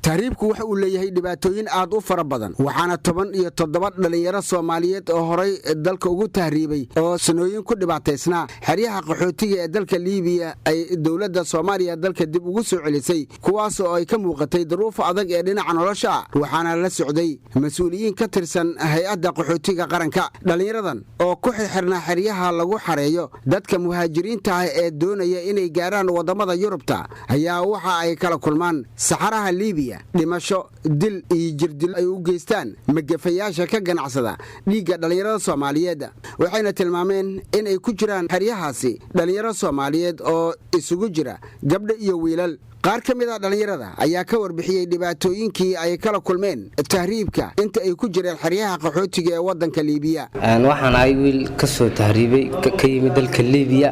tahriibku waxa uu leeyahay dhibaatooyin aad u fara badan waxaana 17 dhalinyaro Soomaaliyeed oo horay dalka ugu tahriibay oo sanooyin ku dhibaataysnaa xeryaha qaxootiga ee dalka Liibiya ay dawladda Soomaaliya dalka dib ugu soo celisay kuwaas oo ay ka muuqatay duruuf adag ee dhinaca nolosha waxaana la socday mas'uuliyiin ka tirsan hay'adda qaxootiga qaranka dhalinyaradan oo ku xirnaa xeryaha lagu xareeyo dadka muhaajiriinta ah ee doonaya inay gaaraan wadamada Yurubta ayaa waxa ay kala kulmaan saxaraha Liibiya dhimasho dil iyo jirdil ay u geystaan magafayaasha ka ganacsada dhiiga dhalinyarada Soomaaliyeed waxayna tilmaameen in ay ku jiraan xeryahaasi dhalinyaro Soomaaliyeed oo isugu jira gabdho iyo wiilal qaar ka mid ah dhalinyarada ayaa ka warbixiyay dhibaatooyinkii ay kala kulmeen tahriibka inta ay ku jireen xeryaha qaxootiga ee wadanka Liibiya waxaan ay wiil ka soo tahriibay ka yimid dalka Liibiya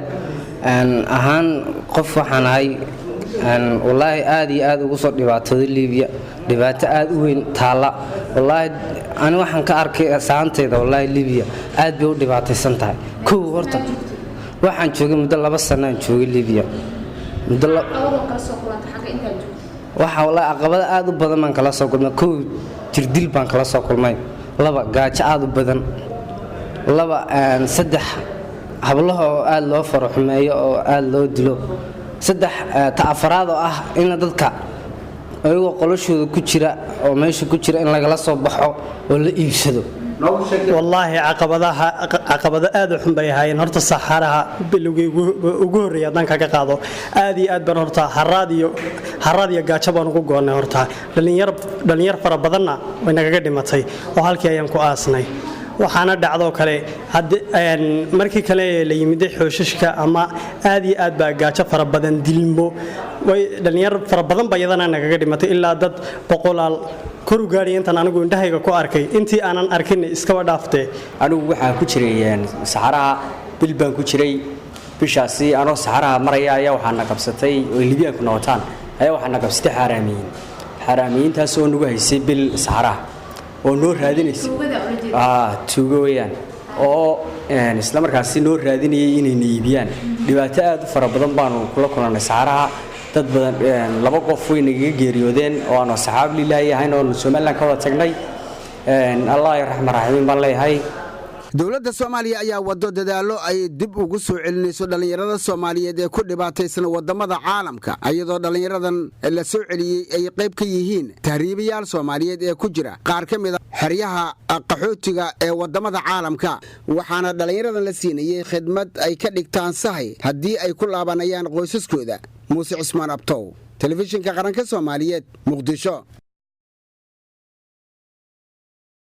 ahaan qof waxaan ay والله aad ugu soo dhibaatooday Liibiya dhibaato aad u weyn taala wallahi ani waxaan ka arkay saanteeda wallahi Liibiya aad bay u dhibaataysan tahay koo horta waxaan joogay muddo 2 sano aan joogay Liibiya muddo kala soo kulantay xagga inta joogtay waxa wallahi aqabada aad u badan man kala soo kulmay koo jirdil baan kala soo kulmay 2 gaajo aad u badan 2 saddex hablaha aad loo faraxumeeyo oo aad loo dilo saddex taafaraad oo ah in dadka ayagoo qolashooda ku jira oo meesha ku jira in laga soo baxo oo la iibsado wallahi caqabada aad u xun bay hayeen horta saxaraha bilowgii ugu horeeyay danka ka qaado aad iyo aad baan horta harraad iyo gaajo baan ugu go'nay horta dhalinyar fara badanna way naga dhimatay oo halkii ayaan ku aasnay waxaana dhacdo kale markii kale la yimid xooshashka ama aad iyo aad baa gaajo fara badan dilmo way dhalinyar fara badan bayadana naga dhimatay ilaa dad boqolaal koru gaari intaan anigu indhahayga ku arkay intii aanan arkin iska wadhaaftay anigu waxaan ku jiray saxaraha bil baan ku jiray bishaasi anoo saxaraha maraya ayaa waxaan qabsatay oo Liibiyaanku noqotaan ayaa waxaan qabsatay xaraamiintaas oo nagu haysay bil saxaraha oo noo raadinaysa tuugo weeyaan oo isla markaasina noo raadinayay inay iibiyaan dhibaato aad u fara badan baan kula kulannay saxaraha dad badan 2 qof way naga geeriyoodeen oo aan saxaab Ilaahay ahayn oo Soomaaliland ka wada tagnay Allah yarxam raxiim baan leeyahay dawladda Soomaaliya ayaa wado dadaalo ay dib ugu soo celinayso dhalinyarada Soomaaliyeed ee ku dhibaataysan wadamada caalamka ayadoo dhalinyaradan la soo celiyay ay qayb ka yihiin tahriibayaal Soomaaliyeed ee ku jira qaar ka mid ah xeryaha qaxootiga ee wadamada caalamka waxaana dhalinyaradan la siinayay khidmad ay ka dhigtaan sahay hadii ay ku laabanayaan qoysaskooda Muuse Cismaan Abtow telefishinka qaranka Soomaaliyeed Muqdisho